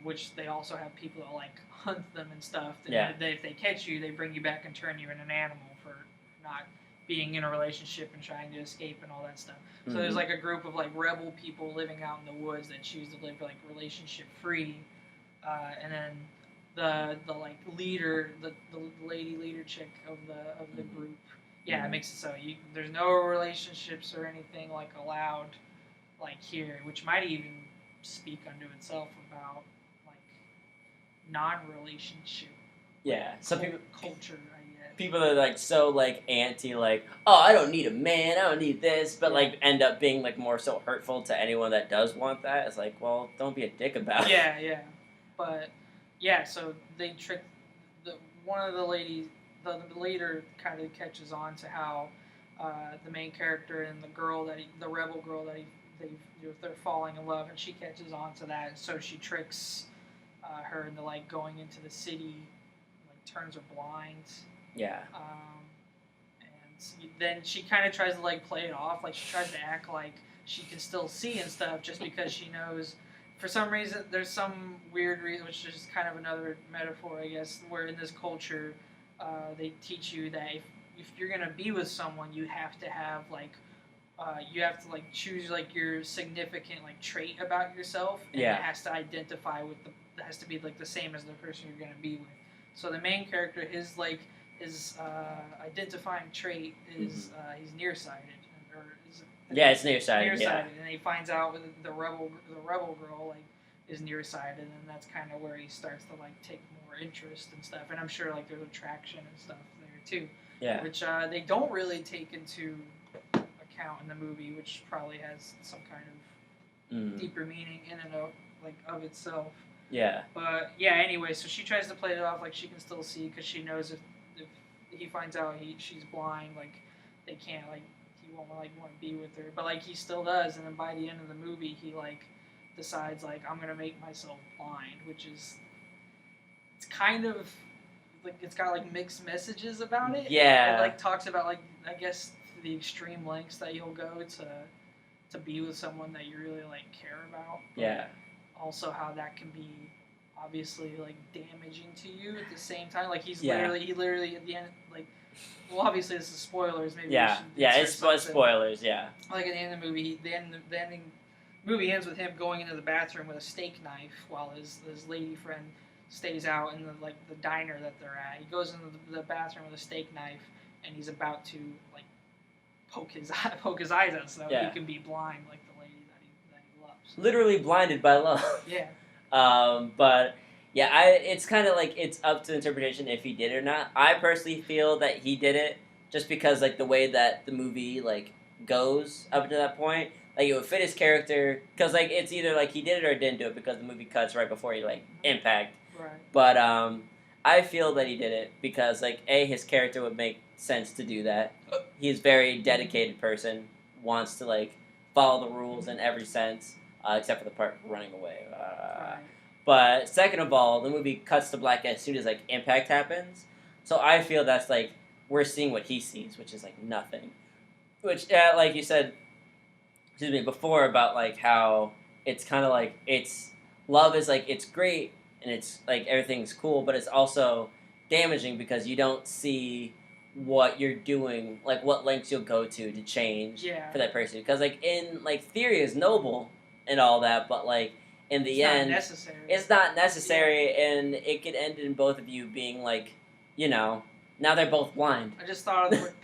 Which they also have people that like hunt them and stuff. If they catch you, they bring you back and turn you into an animal for not being in a relationship and trying to escape and all that stuff. So there's like a group of like rebel people living out in the woods that choose to live like relationship free, and then the like leader, the lady leader chick of the group. Yeah, it makes it so there's no relationships or anything like allowed like here, which might even speak unto itself about like non-relationship. Yeah, some people culture. People that are like so like anti like, oh, I don't need a man, I don't need this, but like end up being like more so hurtful to anyone that does want that. It's like, well, don't be a dick about it. Yeah, but so they trick one of the ladies. The leader kind of catches on to how the main character and the rebel girl that they're falling in love, and she catches on to that, so she tricks her into like going into the city, like turns her blind. Yeah. And then she kind of tries to like play it off, like she tries to act like she can still see and stuff, just because she knows. For some reason, there's some weird reason, which is kind of another metaphor, I guess, where in this culture, they teach you that if you're gonna be with someone, you have to have like, you have to like choose like your significant like trait about yourself, and it has to identify with it has to be like the same as the person you're gonna be with. So the main character, his identifying trait is he's nearsighted, it's nearsighted. And he finds out the rebel girl like is nearsighted, and that's kind of where he starts to like take more interest and stuff. And I'm sure like there's attraction and stuff there too. Yeah. Which they don't really take into account in the movie, which probably has some kind of deeper meaning in and of itself. Yeah. But yeah, anyway, so she tries to play it off like she can still see because she knows if he finds out she's blind, like they can't like he won't like want to be with her. But like he still does, and then by the end of the movie, he like decides like I'm gonna make myself blind, which is it's kind of like it's got like mixed messages about it. Yeah. It like talks about like I guess the extreme lengths that you'll go to be with someone that you really like care about. Yeah. Also, how that can be obviously like damaging to you at the same time. Like he literally at the end like. Well, obviously this is spoilers. Maybe it's spoilers. Yeah. Like at the end of the movie, the ending movie ends with him going into the bathroom with a steak knife while his lady friend stays out in the diner that they're at. He goes into the bathroom with a steak knife and he's about to like poke his eyes out so that he can be blind like the lady that he loves. Literally blinded by love. Yeah. But yeah, it's kind of like it's up to interpretation if he did or not. I personally feel that he did it just because like the way that the movie like goes up to that point, like it would fit his character. Because like it's either like he did it or didn't do it because the movie cuts right before he like impact. Right. But I feel that he did it because like his character would make sense to do that. He's a very dedicated person, wants to like follow the rules in every sense, except for the part running away. Right. But second of all, the movie cuts to black as soon as like impact happens. So I feel that's like we're seeing what he sees, which is like nothing. Which like you said, excuse me, before about like how it's kind of like it's love is like it's great and it's like everything's cool, but it's also damaging because you don't see what you're doing, like what lengths you'll go to change for that person. Because like in like theory is noble and all that, but like in the end, it's not necessary, and it could end in both of you being like, you know, now they're both blind. I just thought of the word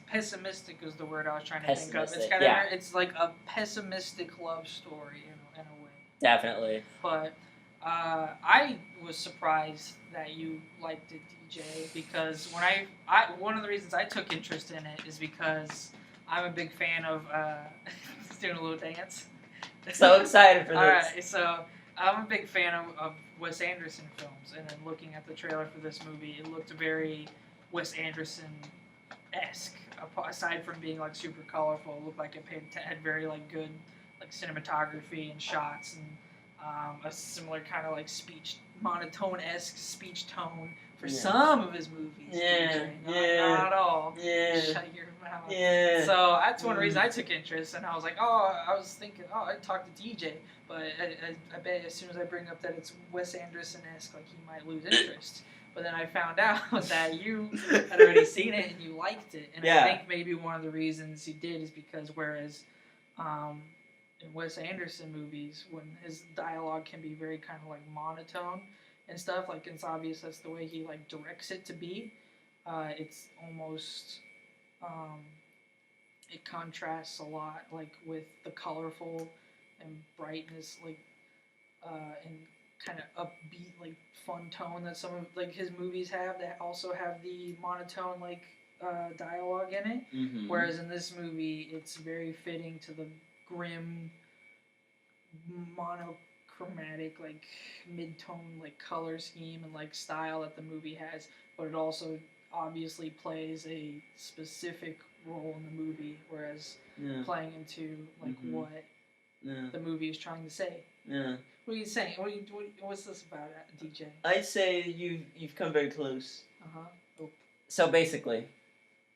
pessimistic is the word I was trying to think of. It's kind of it's like a pessimistic love story in a way. Definitely. But I was surprised that you liked it, DJ, because when I one of the reasons I took interest in it is because I'm a big fan of doing a little dance. So excited for this. Alright, so I'm a big fan of Wes Anderson films, and then looking at the trailer for this movie, it looked very Wes Anderson-esque. Aside from being like super colorful, it looked like it had very like good like cinematography and shots and a similar kind of like monotone-esque speech tone for some of his movies. Not all. Shut your mouth. So that's one reason I took interest, and I was like, I was thinking, I'd talk to DJ, but I bet as soon as I bring up that it's Wes Anderson-esque, like he might lose interest. But then I found out that you had already seen it and you liked it, and I think maybe one of the reasons you did is because whereas in Wes Anderson movies, when his dialogue can be very kind of like monotone and stuff, like it's obvious that's the way he like directs it to be. It's almost it contrasts a lot like with the colorful and brightness, like and kind of upbeat, like fun tone that some of like his movies have that also have the monotone like dialogue in it. Mm-hmm. Whereas in this movie, it's very fitting to the grim, monochromatic, like mid-tone, like color scheme and like style that the movie has. But it also obviously plays a specific role in the movie, whereas playing into like what the movie is trying to say. Yeah. What are you saying? What's this about, DJ? I'd say you've come very close. Oh. So basically,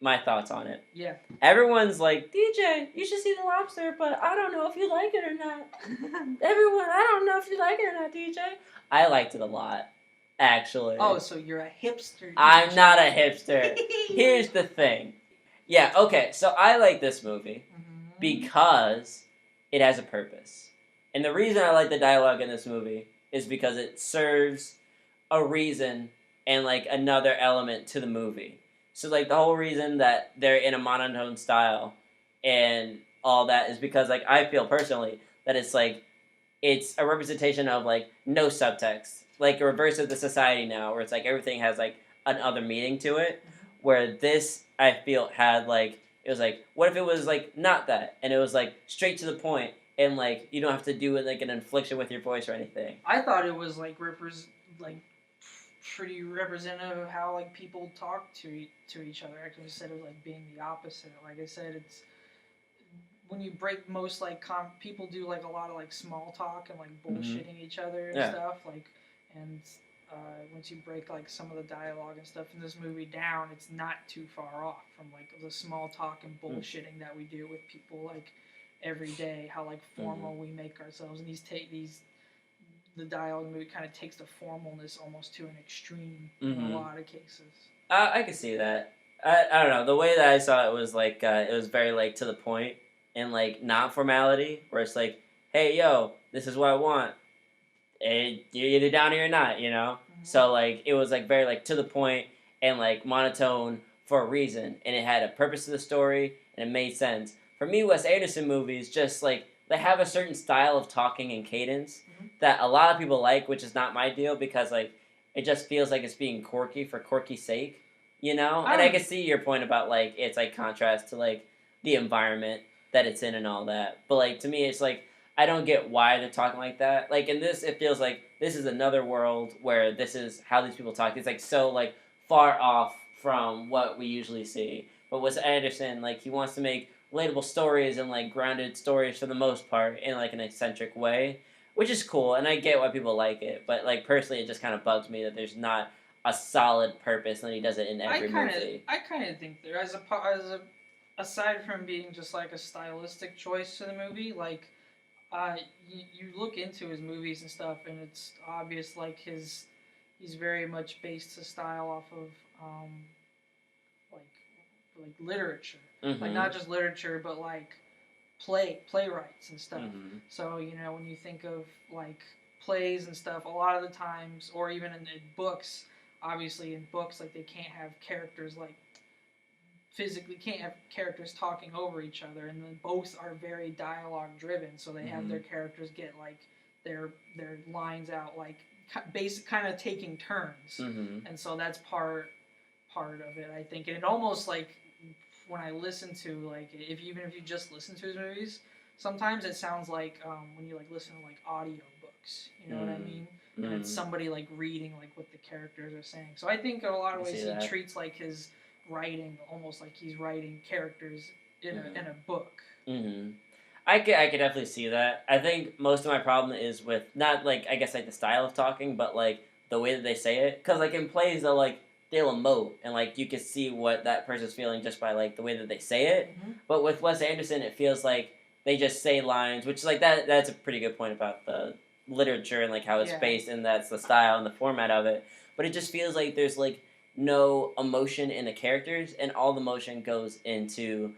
my thoughts on it. Yeah. Everyone's like, DJ, you should see The Lobster, but I don't know if you like it or not. Everyone, I don't know if you like it or not, DJ. I liked it a lot, actually. Oh, so you're a hipster. DJ. I'm not a hipster. Here's the thing. Yeah, okay, so I like this movie because it has a purpose. And the reason I like the dialogue in this movie is because it serves a reason and, like, another element to the movie. So, like, the whole reason that they're in a monotone style and all that is because, like, I feel personally that it's, like, it's a representation of, like, no subtext. like a reverse of the society now, where it's like everything has like another meaning to it. Where this, I feel, had like it was like, what if it was like not that, and it was like straight to the point, and like you don't have to do it like an inflection with your voice or anything. I thought it was like pretty representative of how like people talk to each other. Actually, instead of like being the opposite. Like I said, it's when you break most like people do like a lot of like small talk and like bullshitting each other and stuff like and once you break like some of the dialogue and stuff in this movie down, it's not too far off from like the small talk and bullshitting that we do with people like every day. How like formal we make ourselves, and the dialogue movie kind of takes the formalness almost to an extreme in a lot of cases. I can see that. I don't know. The way that I saw it was like it was very like to the point and like not formality, where it's like, hey yo, this is what I want. And you're either down or you're not, you know. So like it was like very like to the point and like monotone for a reason, and it had a purpose to the story and it made sense. For me, Wes Anderson movies just like they have a certain style of talking and cadence that a lot of people like, which is not my deal because like it just feels like it's being quirky for quirky's sake, you know. And I can see your point about like it's like contrast to like the environment that it's in and all that. But like to me, it's like I don't get why they're talking like that. Like in this, it feels like this is another world where this is how these people talk. It's like so like far off from what we usually see. But Wes Anderson, like he wants to make relatable stories and like grounded stories for the most part in like an eccentric way, which is cool. And I get why people like it. But like personally, it just kind of bugs me that there's not a solid purpose and he does it in every movie. I kind of think there aside from being just like a stylistic choice to the movie, like you look into his movies and stuff, and it's obvious like he's very much based his style off of like literature, like not just literature, but like playwrights and stuff. So you know when you think of like plays and stuff, a lot of the times, or even in books, obviously in books like they can't have characters like physically can't have characters talking over each other, and then both are very dialogue driven, so they have their characters get like their lines out like basic kind of taking turns, and so that's part of it, I think. And it almost like when I listen to like even if you just listen to his movies, sometimes it sounds like when you like listen to like audio books, you know what I mean? And it's somebody like reading like what the characters are saying. So I think in a lot of ways he treats like his writing almost like he's writing characters in a book. I could definitely see that. I think most of my problem is with not like I guess like the style of talking, but like the way that they say it. Because like in plays they'll emote and like you can see what that person's feeling just by like the way that they say it. But with Wes Anderson, it feels like they just say lines, which is like that's a pretty good point about the literature and like how it's based, and that's the style and the format of it. But it just feels like there's like no emotion in the characters, and all the emotion goes into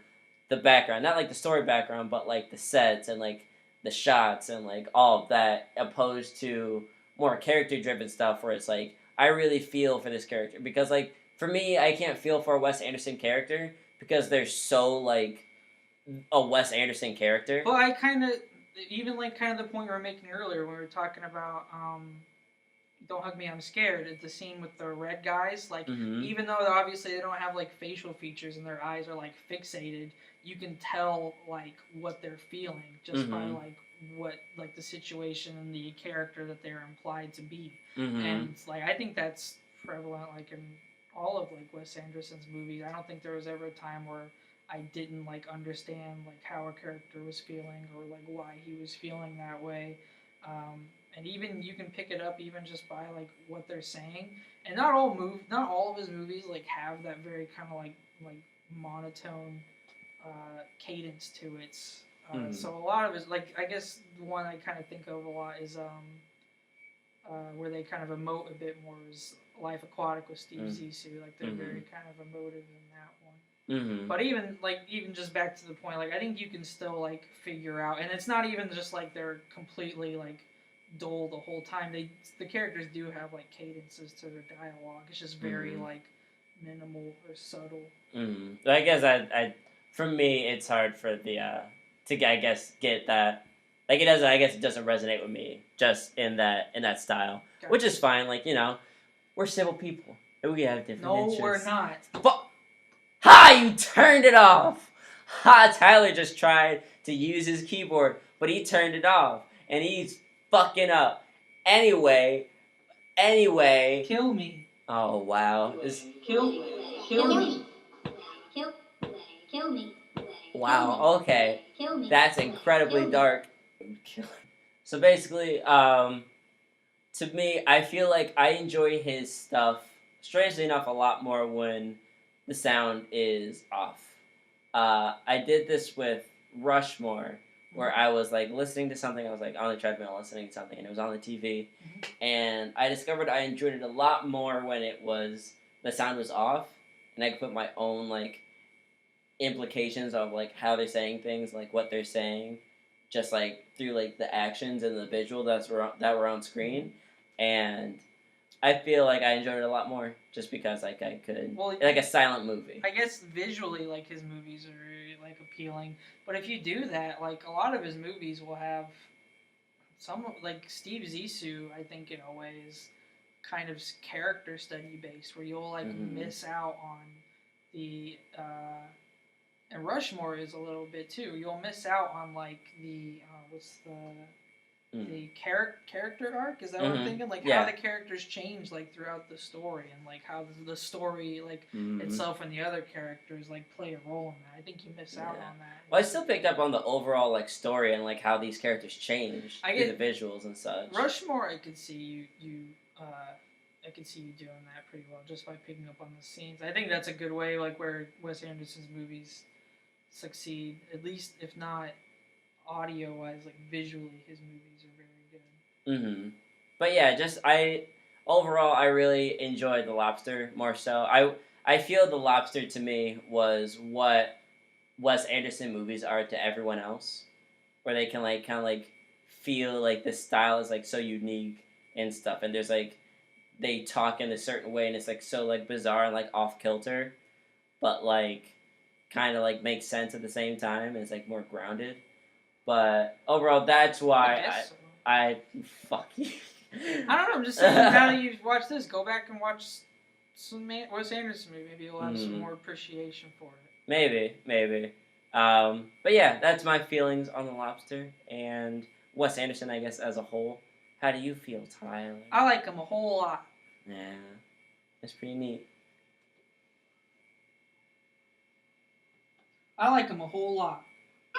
the background, not like the story background, but like the sets and like the shots and like all of that, opposed to more character driven stuff where it's like I really feel for this character, because like for me I can't feel for a Wes Anderson character because they're so like a Wes Anderson character. Well, I kind of even like kind of the point we were making earlier when we were talking about Don't Hug Me, I'm Scared. It's the scene with the red guys. Like, even though obviously they don't have like facial features and their eyes are like fixated, you can tell like what they're feeling just by like what like the situation and the character that they're implied to be. And like I think that's prevalent like in all of like Wes Anderson's movies. I don't think there was ever a time where I didn't like understand like how a character was feeling or like why he was feeling that way. And even you can pick it up even just by like what they're saying. And not all of his movies like have that very kind of like monotone cadence to it. So a lot of it, like I guess the one I kind of think of a lot is where they kind of emote a bit more is Life Aquatic with Steve Zissou. Like they're very kind of emotive in that one. But even just back to the point, like I think you can still like figure out, and it's not even just like they're completely like dull the whole time. The characters do have like cadences to their dialogue. It's just very like minimal or subtle. I guess I for me it's hard for the to I guess get that Like, it doesn't. I guess it doesn't resonate with me just in that style, Gotcha. which is fine. Like, we're civil people. And we have different interests. No, we're not. Ha! You turned it off. Ha! Tyler just tried to use his keyboard, but he turned it off, and he's fucking up. Anyway. Kill me. Oh wow. Kill me. Kill me. Wow. Okay. Kill me. That's incredibly Kill me. dark. So basically, to me, I feel like I enjoy his stuff, strangely enough, a lot more when the sound is off. I did this with Rushmore, where I was like listening to something. I was like on the treadmill listening to something, and it was on the TV. And I discovered I enjoyed it a lot more when the sound was off, and I could put my own like implications of like how they're saying things, like what they're saying, just like through like the actions and the visual that were on screen. And I feel like I enjoyed it a lot more just because like I could, like a silent movie. I guess visually, like his movies are very like appealing. But if you do that, like a lot of his movies will have some like Steve Zissou. I think in a way is kind of character study based, where you'll like miss out on the. And Rushmore is a little bit too. You'll miss out on like the the character arc. Is that what I'm thinking? Like how the characters change like throughout the story, and like how the story like itself and the other characters like play a role in that. I think you miss out on that. Well, I still picked up on the overall like story and like how these characters change through the visuals and such. Rushmore, I could see I could see you doing that pretty well just by picking up on the scenes. I think that's a good way, like where Wes Anderson's movies succeed, at least if not audio-wise, like visually, his movies are very good. But yeah, overall I really enjoyed The Lobster more so. I feel The Lobster to me was what Wes Anderson movies are to everyone else, where they can like kind of like feel like the style is like so unique and stuff, and there's like they talk in a certain way and it's like so like bizarre and like off kilter, but like kind of like makes sense at the same time, and it's like more grounded. But overall, that's why I fuck you. I don't know. I'm just saying. Now that you've watched this, go back and watch some Wes Anderson movie. Maybe you'll have some more appreciation for it. Maybe. But yeah, that's my feelings on The Lobster and Wes Anderson, I guess, as a whole. How do you feel, Tyler? I like him a whole lot. Yeah, that's pretty neat. I like him a whole lot. I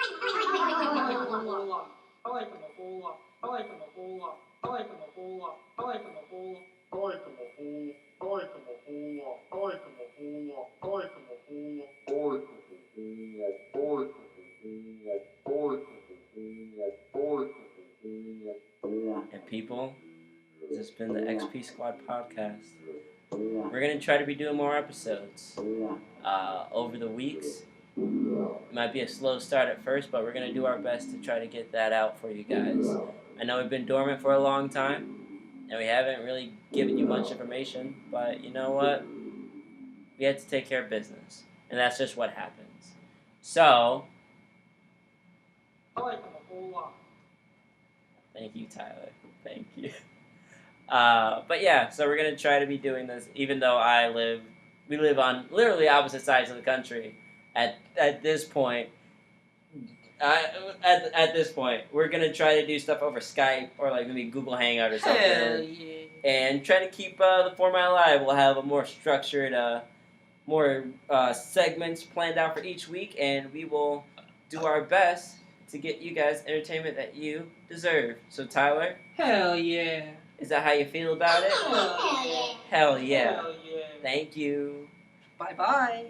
like him a whole lot. I like him a whole lot. I like him a whole lot. I like him a whole lot. I like him a whole lot. I like him a whole. I like him a whole lot. I like him a whole lot. I like him a whole lot. I like him a whole lot. I like him a whole lot. And people, this has been the XP Squad podcast. We're gonna try to be doing more episodes over the weeks. It might be a slow start at first, but we're going to do our best to try to get that out for you guys. I know we've been dormant for a long time, and we haven't really given you much information, but you know what? We had to take care of business, and that's just what happens. So, I like him a whole lot. Thank you, Tyler. Thank you. But yeah, so we're going to try to be doing this, even though we live on literally opposite sides of the country. At this point, we're gonna try to do stuff over Skype or like maybe Google Hangout or something, and try to keep the format alive. We'll have a more structured, more segments planned out for each week, and we will do our best to get you guys entertainment that you deserve. So Tyler, hell yeah! Is that how you feel about it? Hell yeah! Hell yeah! Hell yeah! Thank you. Bye bye.